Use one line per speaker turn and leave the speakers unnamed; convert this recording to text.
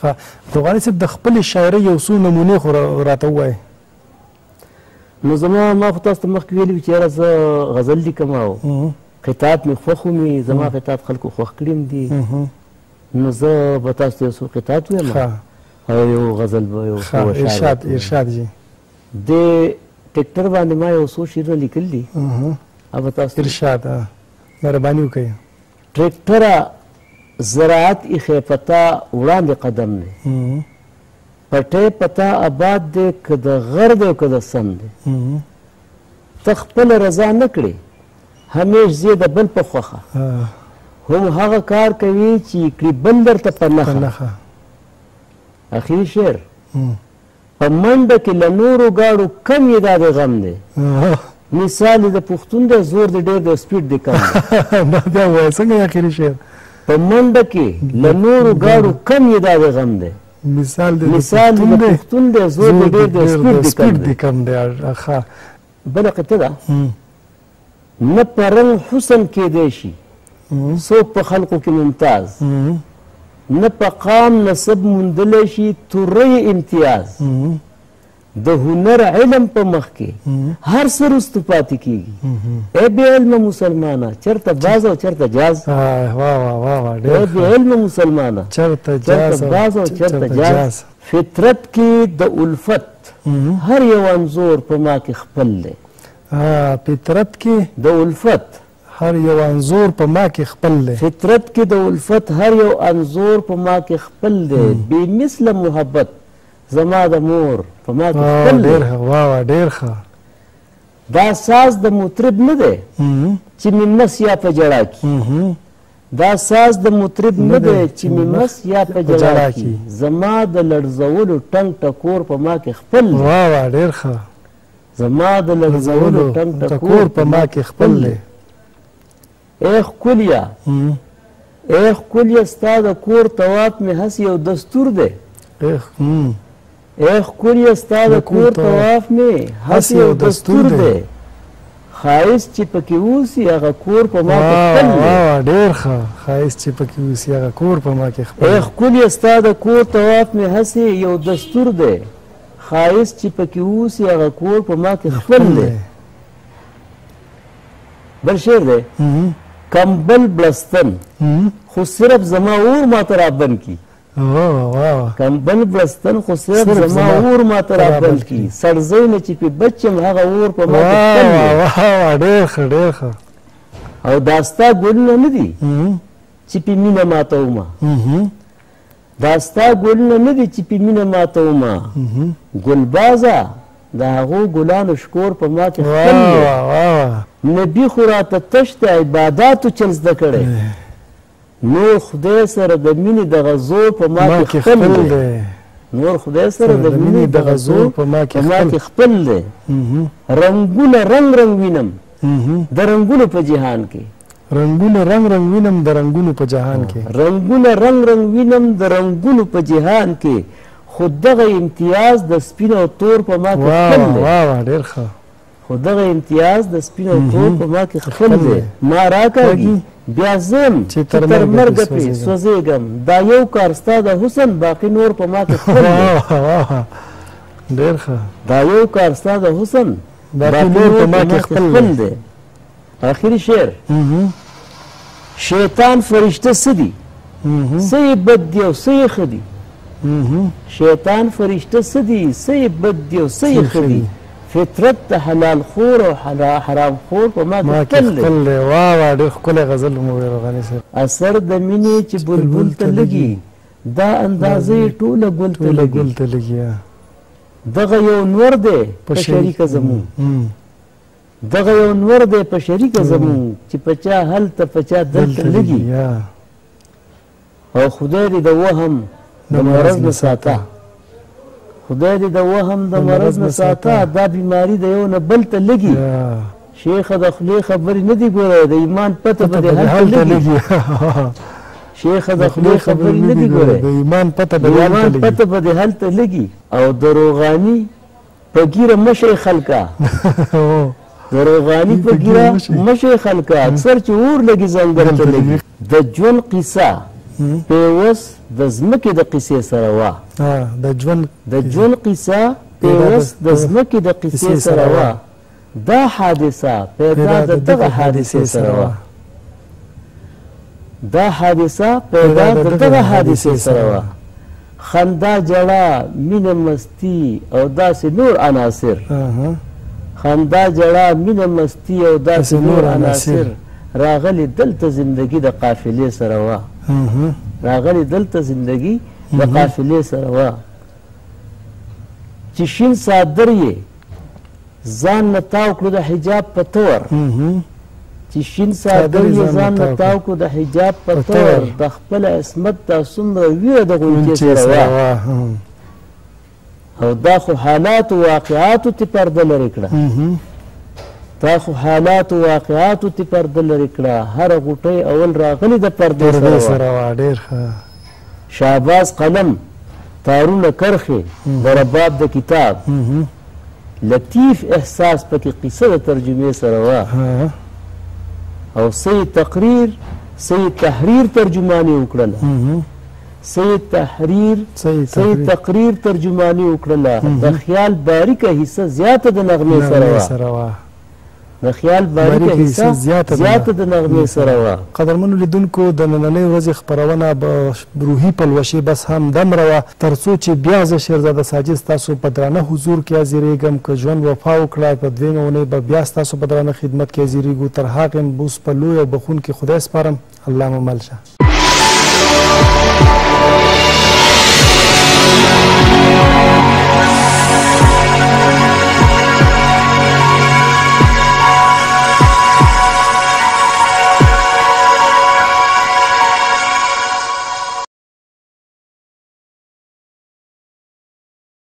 ښه روغاني صاحب د خپلې شاعرۍ یو څو نمونې خو راته ووایې.
نو ما خو تاسو ته مخکې ویلي وي چې یاره زه غزل لیکم او قطعات مې خوښ ومي، زما قطعات خلکو خوښ کړي هم دي. نو زه به تاسو ته یو څو قطعات ویم او یو غزل به یو څو
ارشاد جي.
د ټیکټر باندې ما یو څو شعرونه لیکل دي. अब
ارشاد مهرباني وکړئ.
ټریکټره زراعت ایښی پتا وړاندې قدم دی، پټی پتا آباد دی که د غر دی او که د سم دی. ته خپله رضا نه کړې همیش زی د بل په خوښه، هم هغه کار کوي چې کړي بل درته په نښه. اخري شعر په منډه کې له نورو ګاړو کم یې دا د غم دی. مثال د پښتون د زور د ډېر د سپیډ د کم
دا بیا وایه څنګه اخري شعر؟
په منډه کې له نورو ګاړو کم یې دا د غم دی.
مثال د
پښتون د زور د ډېر د سپیډ د
کم دی.
بله قطعه ده نه په رنګ حسن کېدی شي څوک په خلقو کې ممتاز، نه په قام نسب موندلی شي توری امتیاز. د هنر علم په مخ کې هر څه رستو پاتې کېږي. ای بې علمه مسلمانه چېرته باز او چېرته جاز. ای بې علمه مسلمانه چېرته باز او چېرته جاز. فطرت کې د الفت هر یو انځور په ما کې خپل دی.
فطرت کې
د الفت
هر یو انځور په ما کې خپل دی.
فطرت کې د الفت هر یو انځور په ما کې خپل دی. بې مثله محبت زما د مور په ما کې خپل دی.
ډېر ښه.
دا ساز د مطرب نه دی چې مې مس یا په جړا کي. دا ساز د مطرب نه دی چې مې مس یا په جړا کي. زما د لړزولو ټنګ ټکور په ما کې خپل دی.
ډېر ښه.
زما د لړزولو ټنګ ټکور
په ما کې خپل دی.
ای ښکليه ای ښکليه ستا د کور طواف مې هسې یو دستور دی. ای ښکليه ستا د کور طواف مې هسې یو دستور دی. ښایست چې پکې اوسي هغه کور په ما کې خپل دی.
ډېر ښه. ښایست چې پکې اوسي هغه کور په ما کې خپل دی.
ای ښکليه ستا د کور طواف مې هسې یو دستور دی. ښایست چې پکې اوسي هغه کور په ما کې خپل دی. بل شعر دی کمبل بلستن خو صرف زما اور ما ته رابند کی. کمبل بلستن خو صرف زما اور ما ته رابند کی. سړزی نه چې پې بچم هغه اور په ما کې خپل دی.
ډېر ښه ډېر ښه.
او دا ستا ګلونه نه دي چې پې مینه ماتومه. دا ستا ګلونه نه دي چې پې مینه ماتومه. ګلبازه د هغو ګلانو شکور په ما کې خپل دی. نبي خو راته تش د عباداتو چل زده کړی. نور خدای سره د مینې دغه زور په ما کې خپل دی. نور خدای سره د مینې دغه زور په ما کې خپل دی. رنګونه رنګ رنګ وینم د رنګونو په جهان کې.
رنګونه رنګ رنګ وینم د رنګونو په جهان کې.
رنګونه رنګ رنګ وینم د رنګونو په جهان کې. خو دغه امتیاز د سپین او تور په ما کې خپل دی.
ډېر ښه.
خو دغه امتیاز د سپین او تور په ما کې خپل دی. ما راکاږي بیا زم چې تر مرګه پرې سوځېږم. دا یو کار ستا د حسن باقي نور په ما کې خپل دی.
ډېر ښه.
دا یو کار ستا د حسن باقي نور په ما کې خپل دی. آخري شعر شیطان فرشته څه دي څه یې بد دي او څه یې ښه دي. شیطان فرشته څه دي څه یې بد دي او څه یې ښه دي. فطرت د حلال خور او حرام خور په ما کې خپل دی.
ډېر ښکلی غزل مو ویل غني صاحب.
اثر د مینې چې بلبل ته لګي دا اندازه یې ټوله ګل ته لګي. دغه یو نور دی په شریکه زمون. دغه یو نور دی په شریکه زمون چې په چا هلته په چا دلته لګي. او خدای دې د وهم د مرض نه ساته. خدای دې د وهم د مرض نه ساته. دا بیماري د یو نه بل ته لګي. شیخه د خولې خبرې نه دي ګوره د ایمان پته به دې هلته لګي. شیخه د خولې خبرې نه دي ګوره
د ایمان پته
به دې هلته لګي. او د روغاني په ګیره مشی خلکه. د روغاني په ګیره مشی خلکه. اکثر چې اور لګي ځنګل ته لګي. د ژوند قصه پیوست د ځمکې د قصې سره وه د ژوند قصه پیوست د ځمکې د قصې سره وه دا حادثه پیدا د دغه حادثې سره وه دا حادثه پیدا د دغه حادثې سره وه خندا جړه مینه مستی او داسې نور عناصر خندا جړه مینه مستی او داسې نور عناصر راغلی دلته زندگی د قافلې سره وه راغلی دلته زندگی د قافلې سره وه چې شین صادر یې ځان نه تاو کړو د حجاب په تور چې شین صادر یې ځان نه تاو کړو د حجاب په تور د خپل عصمت دا څومره ویره د غونچې سره وه او دا خو حالات و واقعاتو تی پرده لرې کړه دا خو حالات و واقعاتو تی پرده لرې کړه هره غوټۍ اول راغلې د پردې سره وه شهباز قلم تارونه کرښې د رباب د کتاب لطیف احساس پکې قصه د ترجمې سره وه او سید تحریر ترجماني وکړله سید تقریر ترجماني وکړله د خیال باریکه حصه زیاته د نغمې سره وه د خیال باریکه حصه زیاته د نغمې سره وه
قدرمنو لیدونکو د نننۍ ورځې خپرونه به روحي پلوشې بس همدمره وه تر څو چې بیا زه شیرزاده ساجد ستاسو په درانه حضور کې حاضرېږم که ژوند وفا وکړه په دویمه اونۍ به بیا ستاسو په درانه خدمت کې حاضرېږو تر هغې اوس په لوی او بخونکي خدای سپارم الله مو مل شه